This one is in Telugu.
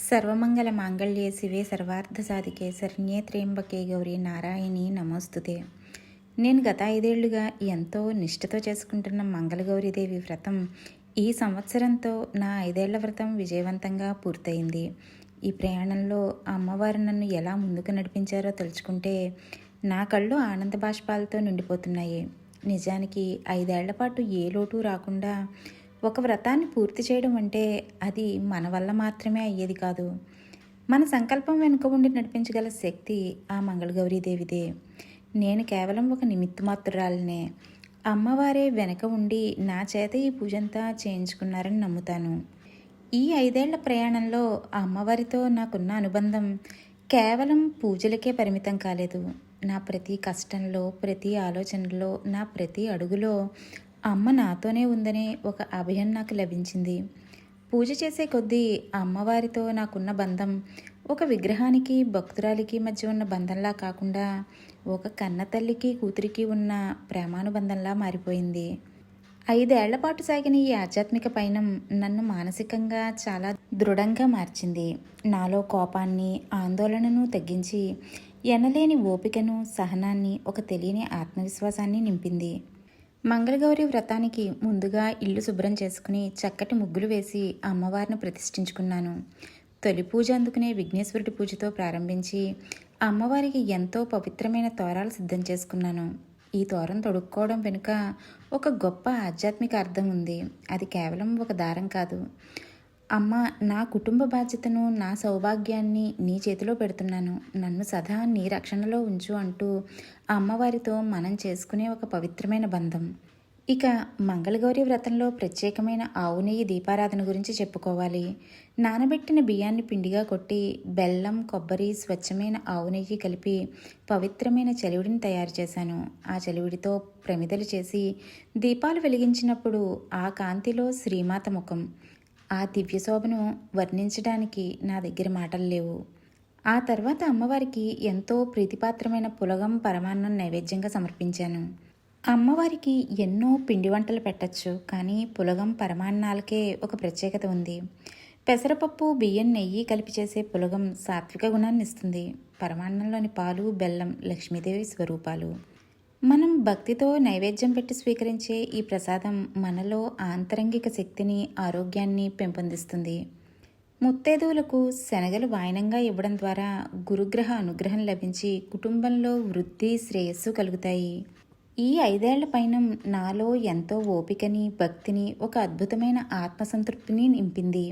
సర్వమంగళ మాంగళ్యే శివే సర్వార్థ సాధికే శరణ్యే త్ర్యంబకే గౌరీ నారాయణి నమోస్తుతే. నేను గత 5 ఏళ్లుగా ఎంతో నిష్ఠతో చేసుకుంటున్న మంగళగౌరీదేవి వ్రతం ఈ సంవత్సరంతో నా 5 ఏళ్ల వ్రతం విజయవంతంగా పూర్తయింది. ఈ ప్రయాణంలో అమ్మవారు నన్ను ఎలా ముందుకు నడిపించారో తలుచుకుంటే నా కళ్ళు ఆనంద బాష్పాలతో నిండిపోతున్నాయి. నిజానికి 5 ఏళ్ల పాటు ఏ లోటు రాకుండా ఒక వ్రతాన్ని పూర్తి చేయడం అంటే అది మన వల్ల మాత్రమే అయ్యేది కాదు. మన సంకల్పం వెనుక ఉండి నడిపించగల శక్తి ఆ మంగళగౌరీదేవిదే. నేను కేవలం ఒక నిమిత్తమాత్రురాలినే. అమ్మవారే వెనక ఉండి నా చేత ఈ పూజంతా చేయించుకున్నారని నమ్ముతాను. ఈ 5 ఏళ్ల ప్రయాణంలో ఆ అమ్మవారితో నాకున్న అనుబంధం కేవలం పూజలకే పరిమితం కాలేదు. నా ప్రతి కష్టంలో, ప్రతి ఆలోచనలో, నా ప్రతి అడుగులో అమ్మ నాతోనే ఉందనే ఒక అభయం నాకు లభించింది. పూజ చేసే కొద్దీ అమ్మవారితో నాకున్న బంధం ఒక విగ్రహానికి భక్తురాలికి మధ్య ఉన్న బంధంలా కాకుండా ఒక కన్న తల్లికి కూతురికి ఉన్న ప్రేమానుబంధంలా మారిపోయింది. 5 ఏళ్ల పాటు సాగిన ఈ ఆధ్యాత్మిక పయనం నన్ను మానసికంగా చాలా దృఢంగా మార్చింది. నాలో కోపాన్ని, ఆందోళనను తగ్గించి ఎనలేని ఓపికను, సహనాన్ని, ఒక తెలియని ఆత్మవిశ్వాసాన్ని నింపింది. మంగళగౌరి వ్రతానికి ముందుగా ఇల్లు శుభ్రం చేసుకుని చక్కటి ముగ్గులు వేసి అమ్మవారిని ప్రతిష్ఠించుకున్నాను. తొలి పూజ అందుకునే విఘ్నేశ్వరుడి పూజతో ప్రారంభించి అమ్మవారికి ఎంతో పవిత్రమైన తోరాలు సిద్ధం చేసుకున్నాను. ఈ తోరం తొడుక్కోవడం వెనుక ఒక గొప్ప ఆధ్యాత్మిక అర్థం ఉంది. అది కేవలం ఒక దారం కాదు. అమ్మ, నా కుటుంబ బాధ్యతను, నా సౌభాగ్యాన్ని నీ చేతిలో పెడుతున్నాను. నన్ను సదా నీ రక్షణలో ఉంచు అంటూ అమ్మవారితో మనం చేసుకునే ఒక పవిత్రమైన బంధం. ఇక మంగళగౌరి వ్రతంలో ప్రత్యేకమైన ఆవు నెయ్యి దీపారాధన గురించి చెప్పుకోవాలి. నానబెట్టిన బియ్యాన్ని పిండిగా కొట్టి బెల్లం, కొబ్బరి, స్వచ్ఛమైన ఆవు నెయ్యి కలిపి పవిత్రమైన చలివిడిని తయారు చేశాను. ఆ చలివిడితో ప్రమిదలు చేసి దీపాలు వెలిగించినప్పుడు ఆ కాంతిలో శ్రీమాత ముఖం, ఆ దివ్యశోభను వర్ణించడానికి నా దగ్గర మాటలు లేవు. ఆ తర్వాత అమ్మవారికి ఎంతో ప్రీతిపాత్రమైన పులగం, పరమాన్నం నైవేద్యంగా సమర్పించాను. అమ్మవారికి ఎన్నో పిండి వంటలు పెట్టచ్చు, కానీ పులగం, పరమాన్నాలకే ఒక ప్రత్యేకత ఉంది. పెసరపప్పు, బియ్యం, నెయ్యి కలిపి చేసే పులగం సాత్విక గుణాన్ని ఇస్తుంది. పరమాన్నంలోని పాలు, బెల్లం లక్ష్మీదేవి స్వరూపాలు. మనం భక్తితో నైవేద్యం పెట్టి స్వీకరించే ఈ ప్రసాదం మనలో ఆంతరంగిక శక్తిని, ఆరోగ్యాన్ని పెంపొందిస్తుంది. ముత్తైదువులకు శనగలు వాయనంగా ఇవ్వడం ద్వారా గురుగ్రహ అనుగ్రహం లభించి కుటుంబంలో వృద్ధి, శ్రేయస్సు కలుగుతాయి. ఈ 5 ఏళ్ల పయనం నాలో ఎంతో ఓపికని, భక్తిని, ఒక అద్భుతమైన ఆత్మసంతృప్తిని నింపింది.